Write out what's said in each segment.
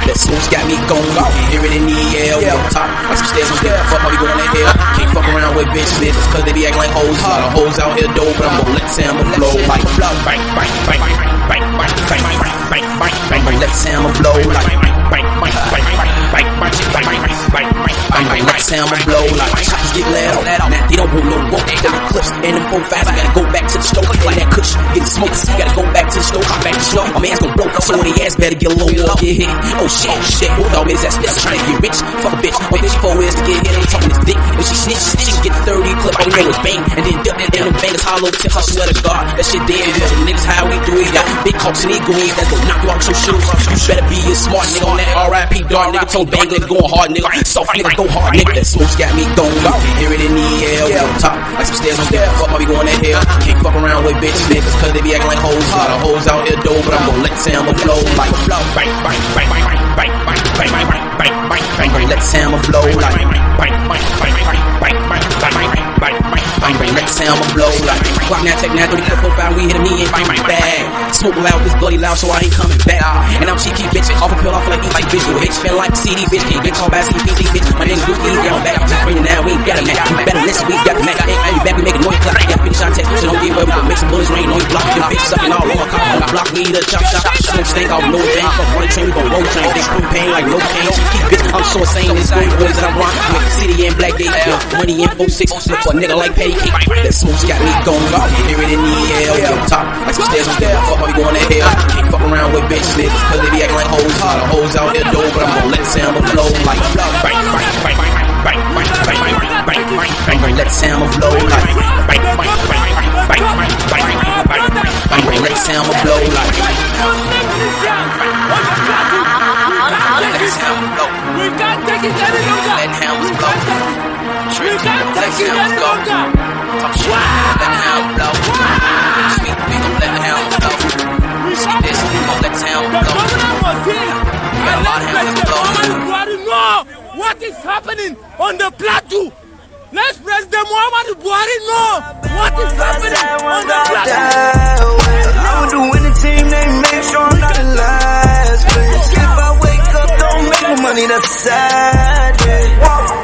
That smoke's got me going off. Hear it in the air. We on top. Like some stairs on stairs. Fuck how we going in here. Can't fuck around with bitch niggas, cause they be acting like hoes. A lot of hoes out here dope, but I'm gon' let Sam blow like blow. Bang, bang, bang, bang, bang, bang, bang, bang, bang, bang, bang, bang, let Sam blow like bang, bang, bang, bang, bang, bang, bang, bang, bang, let Sam blow like shots get loud. Now they don't want no walk. They got clips and them 4-5s. I gotta go back to the stove. Play that kush, get the smoke. Gotta go back to the stove, come back to the stove. My man's gon' blow, so the ass better get a little more. Get hit. Oh shit, shit. Hold on, is that bitch trying to get rich? Fuck a bitch. All bitch 4 is to get hit. I'm talking this dick. If she snitch, she can get 30 clip. All we know is bang, and then duck that down. Them bangers hollow tips. I swear to God, that shit dead. Cause the niggas how we do it. Got big cops and eagles that's gon' knock you out your shoes. You better be a smart nigga on that R.I.P. dark nigga. Told bang nigga going hard nigga. Soft nigga go hard nigga. That smoke's got me going off. Hear it in the air. We on top like some stairs on stairs. Fuck how we going in here. Can't fuck around with bitch niggas, cause they be acting like hoes. A lot of hoes out here dope, but I'm gon' let Sam blow like blow. Bang, bang, bang, bang, bang, bang, bang, bang, bang, bang, bang, bang, let Sam blow like bang, bang, bang, bang, bang, bang, bang, bang, bang, let Sam blow like. Clock now, take now, 30 clip 5, we hit me in bang, bang. Smoke loud, this bloody loud, so I ain't coming back. And I'm cheeky bitch, off a pill off like E-type bitch. With hate spin like CD bitch, can't get called by CPD bitch. My nigga Goofy, down back, I'm just bringing now, we ain't got a Mac. You better listen, we got the Mac. I ain't back, we make a noise clap. Got finish on text, so don't give up, we gon' make some bullets rain on you block. Your bitch sucking all on my car, on the block, we eat a chop shop. Smoke stink off no bang, fuck one train, we gon' roll train. They screw pain like no pain. Cheeky bitch, I'm so insane, this school boys that I'm rockin' with. City and Black Gate, money in 4-6, look for a nigga like Pancake. That smoke's got me going off, hear it in the air. We on top, like some stairs on stairs. Fuck how we going in here. Can't fuck around with bitch niggas, cause they be acting like hoes. A lot of hoes out here dope, but I'm gon' let Sam blow like blow. Bang, bang, bang, bang, bang, bang, bang, bang, bang, bang, let Sam blow like bang, bang, bang, bang, bang, bang, bang, let Sam blow like. Let Sam blow. We can't take it any longer. Let Helms blow. We can't take it any longer. Talk shit, let Helms blow. Sweet, we gon' let Helms blow. See this, we gon' let Helms blow. We got a lot of Helms blow. What is happening on the plateau? Let's press the Muhammadu Buhari know what is happening on the plateau. I would do anything they make sure I'm not in last place. If I wake up, don't make no money, that's a sad day.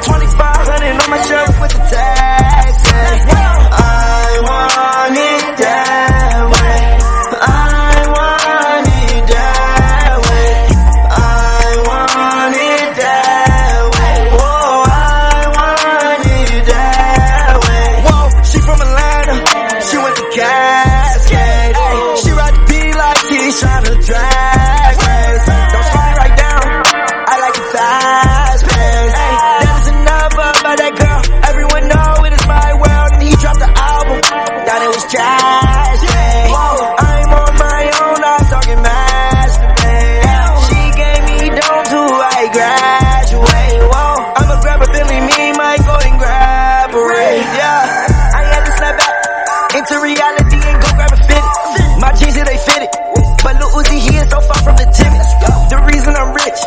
2,500 on my shirt with the tax. I want it that way. I want it that way. I want it that way. Whoa, I want it that way. Whoa, she from Atlanta, she went to Cascade. She ride the beat like he's trying to drag race. Don't slide right down, I like it fast pace. That is enough about that girl, everyone know it is my world. And he dropped the album, thought it was trash. I'm on my own, I'm talking masturbate. She gave me dough to I graduate. Whoa, I'ma grab a Billy, me might go and grab a race. Yeah, I had to snap back into reality and go grab a fit. My jeans here, they fit it. But Lil Uzi, he is so far from the timid. The reason I'm rich,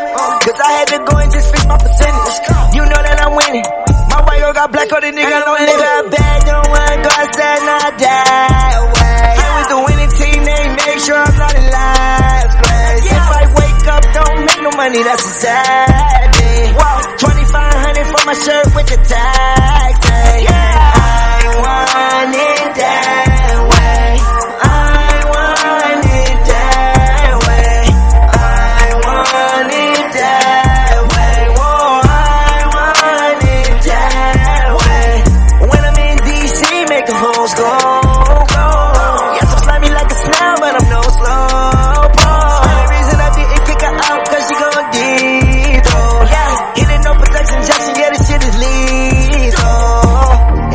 cause I had to go and just fix my percentage. You know that I'm winning. My white girl got black on the nigga, don't live out bad, don't want God said not that way. And with the winning team, they make sure I'm not in last place. If I wake up, don't make no money, that's a sad day. 2,500 for my shirt with the tax. I want it that way. I want it that way. I want it that way. Whoa, I want it that way. When I'm in DC, make the hoes go, go. Yes, I'm slimy like a snail, but I'm no slow pro. Only reason I didn't kick her out, cause she go deep, though. Yeah, hitting no protection injection, yeah, this shit is lethal.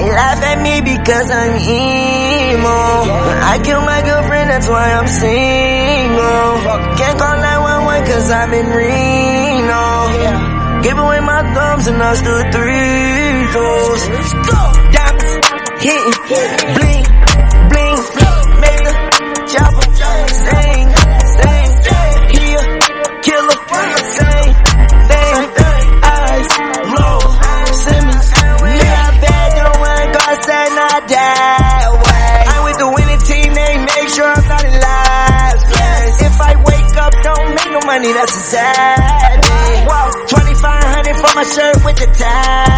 They laugh at me because I'm emo. I killed my girlfriend, that's why I'm single. Can't call 911 cause I'm in Reno. Give away my thumbs and I stood 3 toes. Diamonds, hitting, bling, bling. Made the chopper, sing, sing. Here, killer, same thing. Eyes, low, Simmons. Yeah, I bet don't want God said not that way. I'm with the winning team, they make sure I'm not in last place. If I wake up, don't make no money, that's a sad my shirt with the tag.